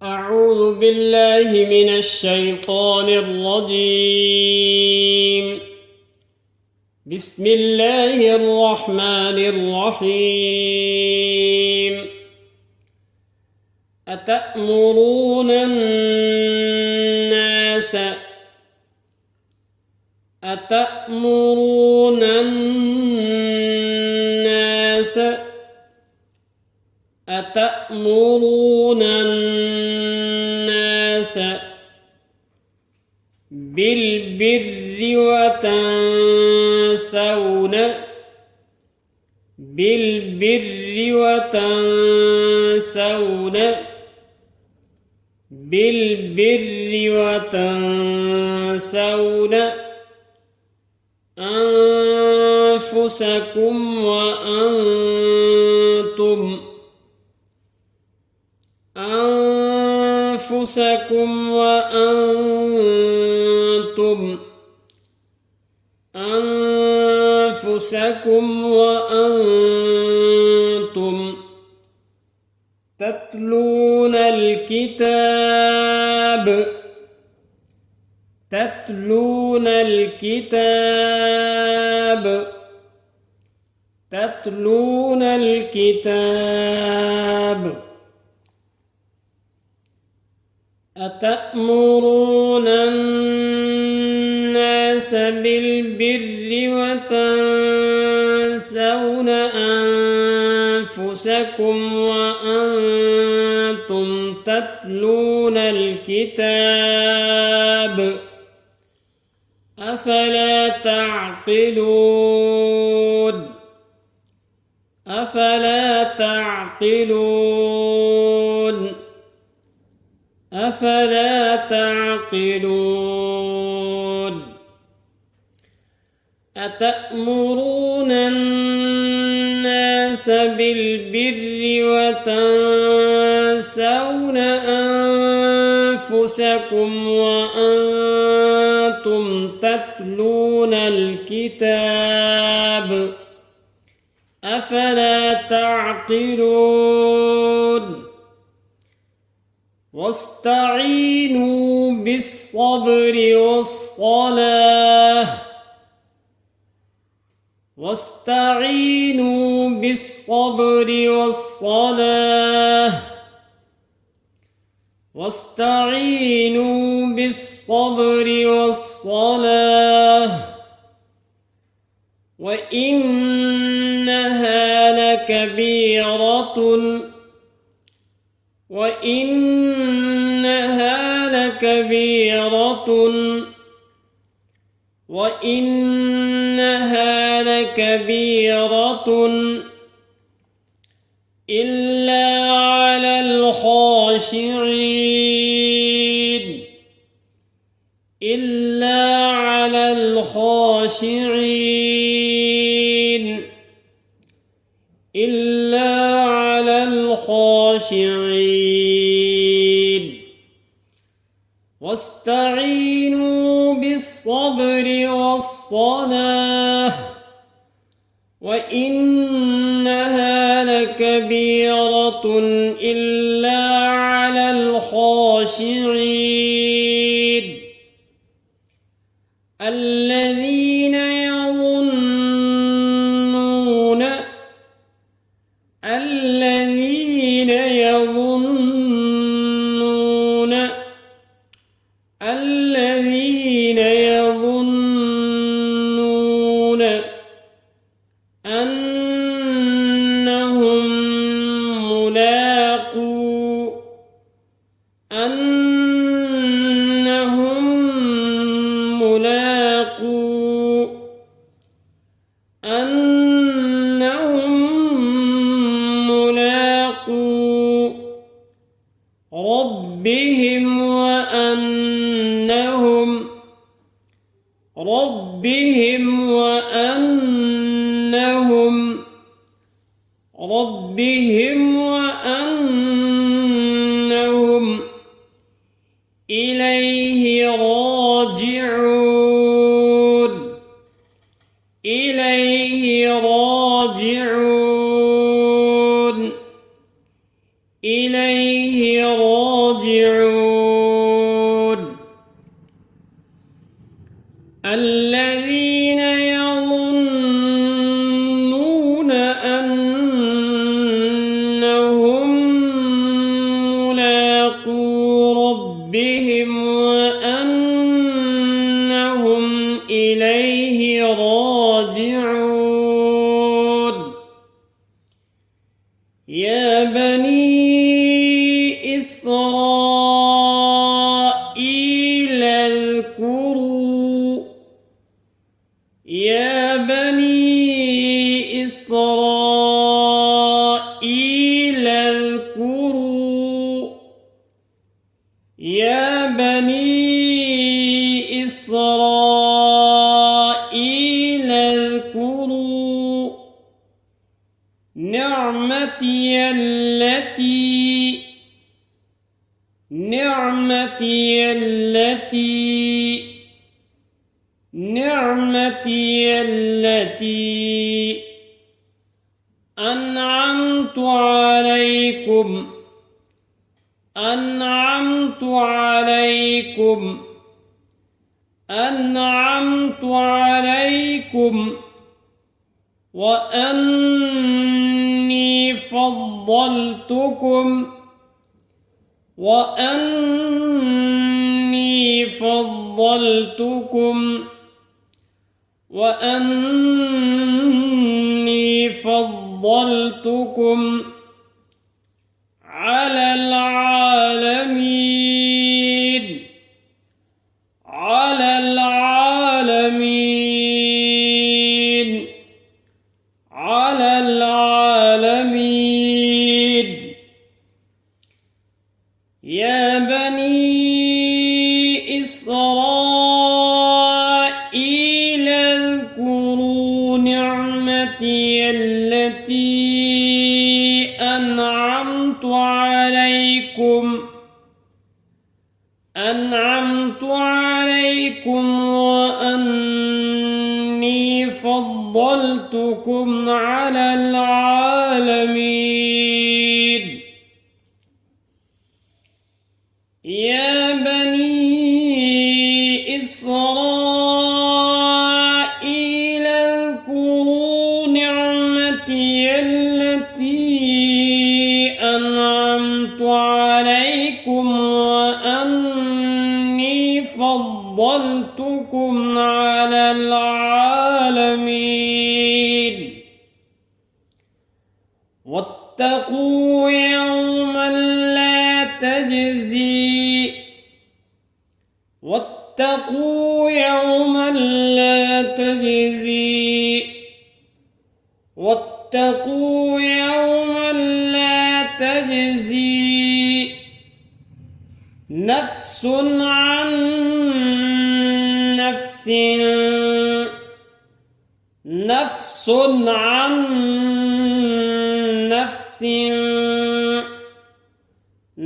أعوذ بالله من الشيطان الرجيم. بسم الله الرحمن الرحيم. أتأمرون الناس أتأمرون الناس أتأمرون الناس بالبر وتنسون أنفسكم وأنتم تتلون الكتاب. أتأمرون الناس بالبر وتنسون أنفسكم وأنتم تتلون الكتاب. أفلا تعقلون أتأمرون الناس بالبر وتنسون أنفسكم وأنتم تتلون الكتاب. أفلا تعقلون واستعينوا بالصبر والصلاة وإنها لكبيرة إلا على الخاشعين واستعينوا بالصبر والصلاة وإنها لكبيرة إلا على الخاشعين الذين يظنون أنهم ملاقو ربهم وأنهم إليه راجعون إليه راجعون إسرائيل اذكروا يا بني إسرائيل اذكروا يا بني إسرائيل اذكروا نعمتي التي أنعمت عليكم وأني فضلتكم على العالمين يا بني إسرائيل اذكروا نعمتي التي أنعمت عليكم وأني فضلتكم على العالمين يا بني إسرائيل اذكروا نعمتي التي أنعمت عليكم وأني فضلتكم على العالمين واتقوا يوما لا تجزي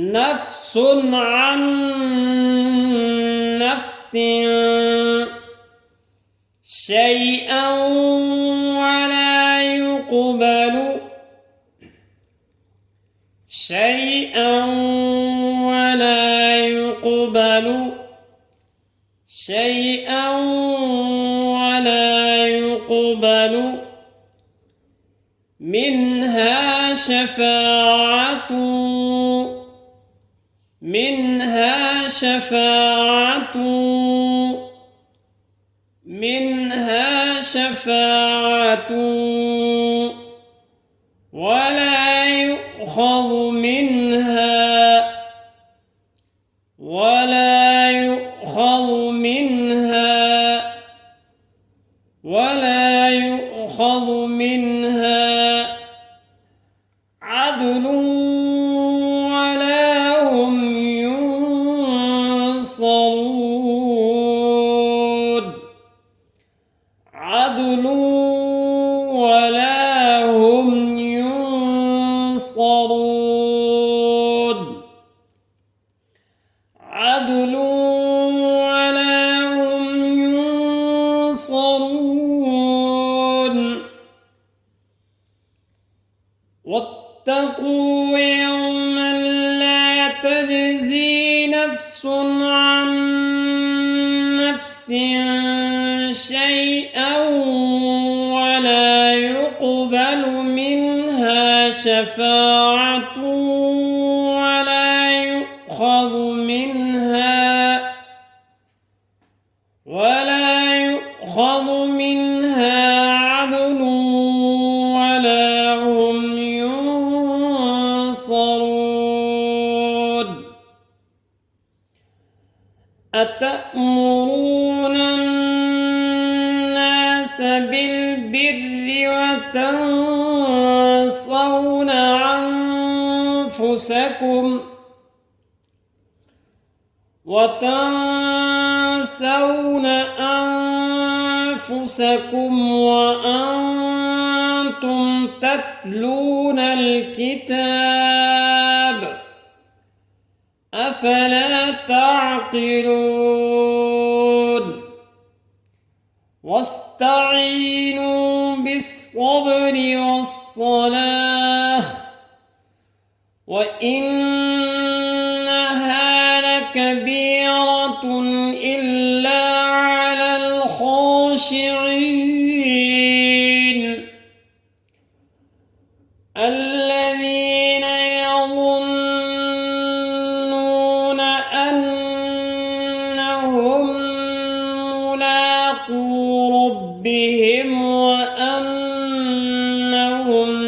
نفس عن نفس شيئا ولا يقبل منها شفاعة ولا يؤخذ منها عدل ولا هم ينصرون عدل ولا هم ينصرون عدل ولا هم ينصرون واتقوا يوما لا تجزي نفس عن نفس شيئا ولا يقبل منها شفاعة ولا يؤخذ منها عدل ولا هم ينصرون أتأمرون الناس بالبر وتنسون أنفسكم وأنتم تتلون الكتاب أفلا تعقلون واستعينوا بالصبر والصلاة وإنها لكبيرة إلا على الخاشعين الذين يظنون أنهم ملاقو ربهم وأنهم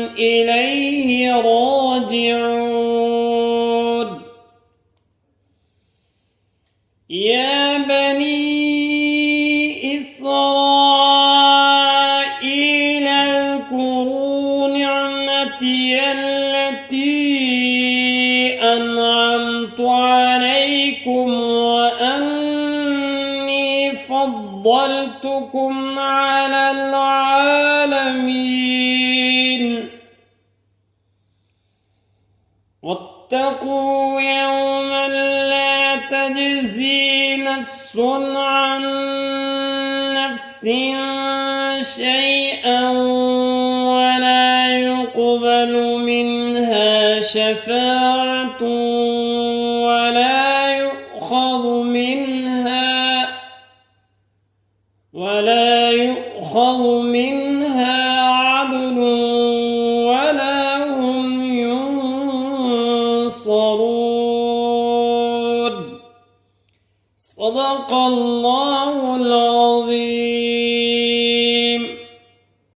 إليه راجعون يا بني إسرائيل اذكروا نعمتي التي أنعمت عليكم وأني فضلتكم على العالمين واتقوا يوما لا تجزي نفس عن نفس شيئا ولا يقبل منها شفاعة